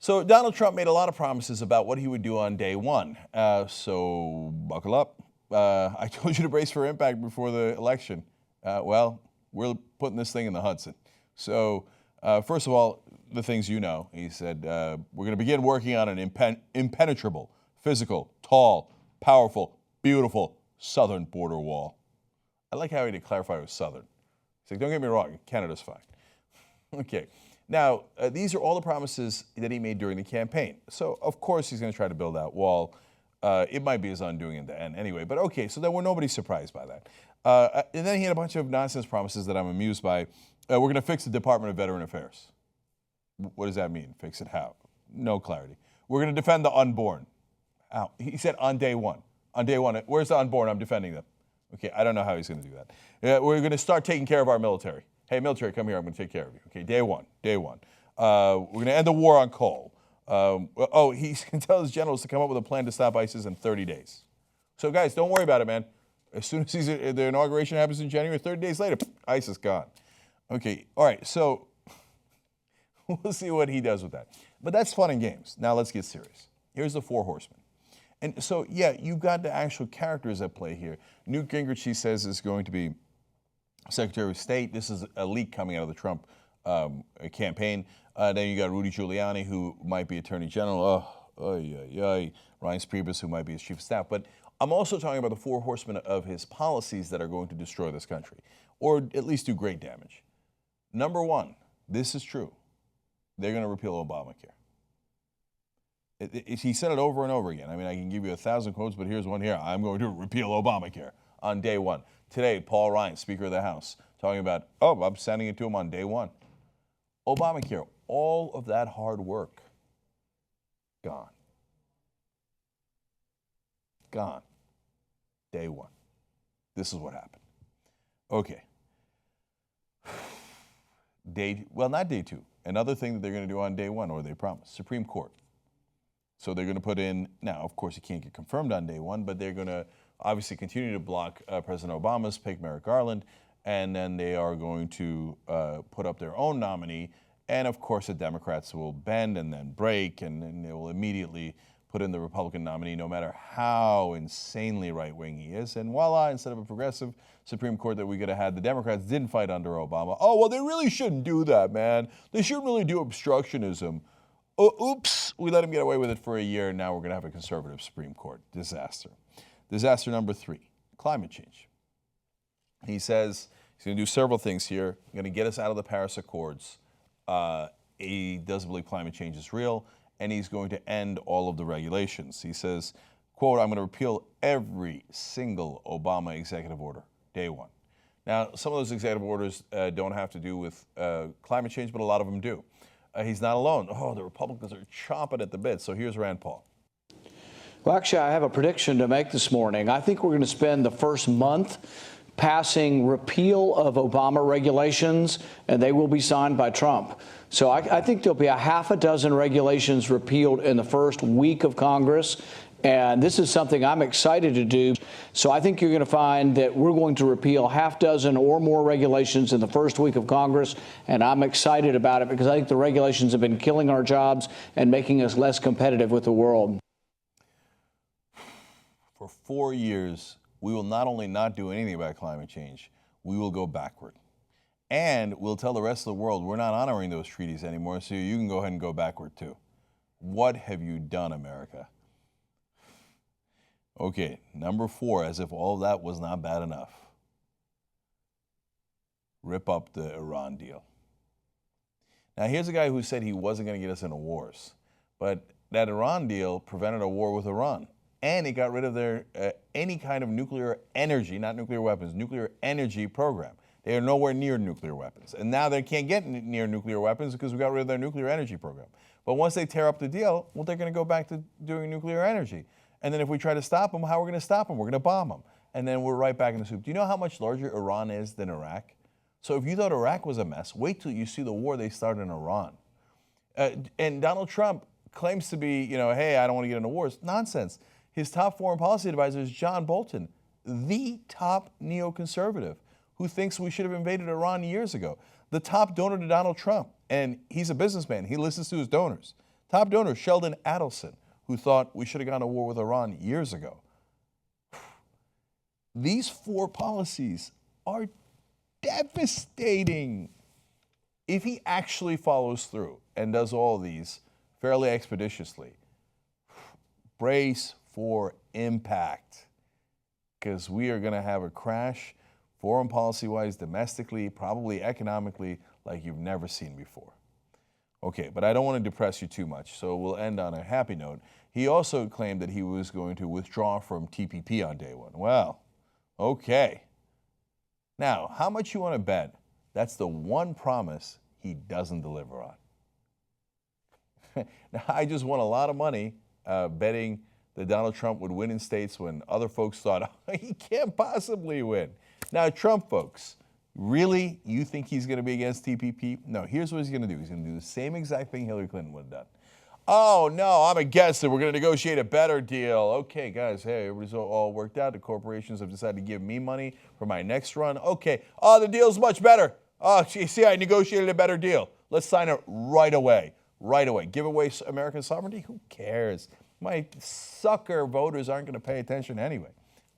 So Donald Trump made a lot of promises about what he would do on day one. So buckle up. I told you to brace for impact before the election. Well, we're putting this thing in the Hudson. So first of all, the things you know, he said, we're going to begin working on an impenetrable, physical, tall, powerful, beautiful southern border wall. I like how he did clarify it was southern. He's like, don't get me wrong, Canada's fine. Okay. Now, these are all the promises that he made during the campaign. So, of course, he's going to try to build that wall. It might be his undoing in the end anyway. But, okay, so then nobody's surprised by that. And then he had a bunch of nonsense promises that I'm amused by. We're going to fix the Department of Veteran Affairs. What does that mean? Fix it how? No clarity. We're going to defend the unborn. How? He said on day one. On day one. Where's the unborn? I'm defending them. Okay, I don't know how he's going to do that. We're going to start taking care of our military. Hey, military, come here. I'm going to take care of you. Okay, day one. We're going to end the war on coal. He's going to tell his generals to come up with a plan to stop ISIS in 30 days. So, guys, don't worry about it, man. As soon as the inauguration happens in January, 30 days later, ISIS gone. Okay, all right, so we'll see what he does with that. But that's fun and games. Now let's get serious. Here's the four horsemen. And so, yeah, you've got the actual characters at play here. Newt Gingrich, he says, is going to be Secretary of State. This is a leak coming out of the Trump campaign. Then you got Rudy Giuliani, who might be Attorney General. Reince Priebus, who might be his Chief of Staff. But I'm also talking about the four horsemen of his policies that are going to destroy this country, or at least do great damage. Number one, this is true. They're going to repeal Obamacare. He said it over and over again. I mean, I can give you 1,000 quotes, but here's one here. I'm going to repeal Obamacare on day one. Today, Paul Ryan, Speaker of the House, talking about, I'm sending it to him on day one. Obamacare, all of that hard work, gone. Gone. Day one. This is what happened. Okay. Not day two. Another thing that they're going to do on day one, or they promised, Supreme Court. So they're going to put in, now, of course, it can't get confirmed on day one, but they're going to obviously continue to block President Obama's pick, Merrick Garland, and then they are going to put up their own nominee. And, of course, the Democrats will bend and then break, and then they will immediately put in the Republican nominee, no matter how insanely right-wing he is. And voila, instead of a progressive Supreme Court that we could have had, the Democrats didn't fight under Obama. Oh, well, they really shouldn't do that, man. They shouldn't really do obstructionism. Oops, we let him get away with it for a year, and now we're going to have a conservative Supreme Court. Disaster. Disaster number three, climate change. He says he's going to do several things here. He's going to get us out of the Paris Accords. He doesn't believe climate change is real, and he's going to end all of the regulations. He says, quote, I'm going to repeal every single Obama executive order, day one. Now, some of those executive orders don't have to do with climate change, but a lot of them do. He's not alone. The Republicans are chomping at the bit. So here's Rand Paul. Well, actually, I have a prediction to make this morning. I think we're going to spend the first month passing repeal of Obama regulations, and they will be signed by Trump. So I think there'll be a half a dozen regulations repealed in the first week of Congress. And this is something I'm excited to do. So I think you're going to find that we're going to repeal half dozen or more regulations in the first week of Congress. And I'm excited about it because I think the regulations have been killing our jobs and making us less competitive with the world. For 4 years, we will not only not do anything about climate change, we will go backward. And we'll tell the rest of the world we're not honoring those treaties anymore, so you can go ahead and go backward too. What have you done, America? Okay, number four, as if all that was not bad enough. Rip up the Iran deal. Now, here's a guy who said he wasn't going to get us into wars, but that Iran deal prevented a war with Iran, and it got rid of their any kind of nuclear energy, not nuclear weapons, nuclear energy program. They are nowhere near nuclear weapons, and now they can't get near nuclear weapons because we got rid of their nuclear energy program. But once they tear up the deal, well, they're going to go back to doing nuclear energy. And then if we try to stop them, how are we going to stop them? We're going to bomb them. And then we're right back in the soup. Do you know how much larger Iran is than Iraq? So if you thought Iraq was a mess, wait till you see the war they started in Iran. And Donald Trump claims to be, hey, I don't want to get into wars. Nonsense. His top foreign policy advisor is John Bolton, the top neoconservative, who thinks we should have invaded Iran years ago. The top donor to Donald Trump, and he's a businessman. He listens to his donors. Top donor Sheldon Adelson, who thought we should have gone to war with Iran years ago. These four policies are devastating. If he actually follows through and does all of these fairly expeditiously, brace for impact, because we are going to have a crash, foreign policy-wise, domestically, probably economically, like you've never seen before. Okay, but I don't want to depress you too much, so we'll end on a happy note. He also claimed that he was going to withdraw from TPP on day one. Well, okay. Now, how much you want to bet that's the one promise he doesn't deliver on? Now, I just won a lot of money betting that Donald Trump would win in states when other folks thought, oh, he can't possibly win. Now, Trump folks, really, you think he's going to be against TPP? No, here's what he's going to do. He's going to do the same exact thing Hillary Clinton would have done. Oh, no, I'm against it. We're going to negotiate a better deal. Okay, guys, hey, everybody's all worked out. The corporations have decided to give me money for my next run. Okay. Oh, the deal's much better. Oh, see, I negotiated a better deal. Let's sign it right away. Right away. Give away American sovereignty? Who cares? My sucker voters aren't going to pay attention anyway.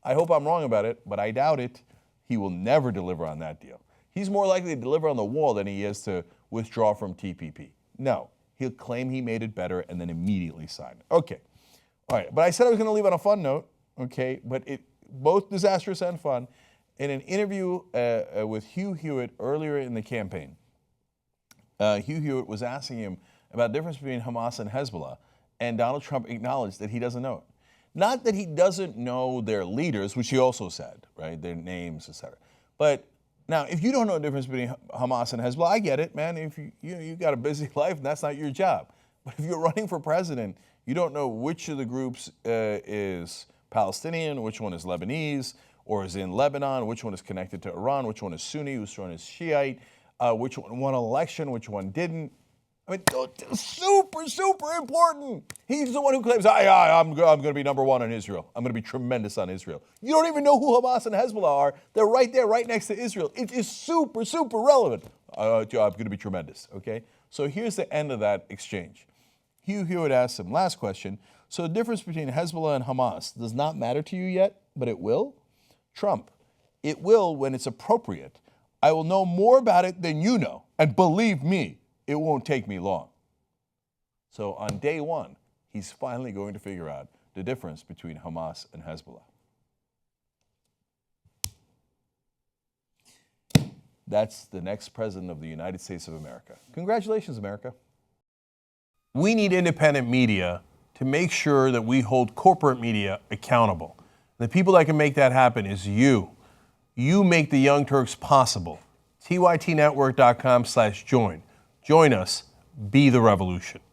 I hope I'm wrong about it, but I doubt it. He will never deliver on that deal. He's more likely to deliver on the wall than he is to withdraw from TPP. No, he'll claim he made it better and then immediately sign it. Okay. All right. But I said I was going to leave on a fun note, okay, but both disastrous and fun. In an interview with Hugh Hewitt earlier in the campaign, Hugh Hewitt was asking him about the difference between Hamas and Hezbollah, and Donald Trump acknowledged that he doesn't know it. Not that he doesn't know their leaders, which he also said, right, their names, etc. But now, if you don't know the difference between Hamas and Hezbollah, I get it, man. If you got a busy life, and that's not your job. But if you're running for president, you don't know which of the groups is Palestinian, which one is Lebanese, or is in Lebanon, which one is connected to Iran, which one is Sunni, which one is Shiite, which one won an election, which one didn't. I mean, super, super important. He's the one who claims, I'm going to be number one on Israel. I'm going to be tremendous on Israel. You don't even know who Hamas and Hezbollah are. They're right there, right next to Israel. It is super, super relevant. I'm going to be tremendous, okay? So here's the end of that exchange. Hugh Hewitt asked him, last question, so the difference between Hezbollah and Hamas does not matter to you yet, but it will? Trump, it will when it's appropriate. I will know more about it than you know, and believe me, it won't take me long. So on day one, he's finally going to figure out the difference between Hamas and Hezbollah. That's the next president of the United States of America. Congratulations, America. We need independent media to make sure that we hold corporate media accountable. The people that can make that happen is you. You make the Young Turks possible. tytnetwork.com/join. Join us. Be the revolution.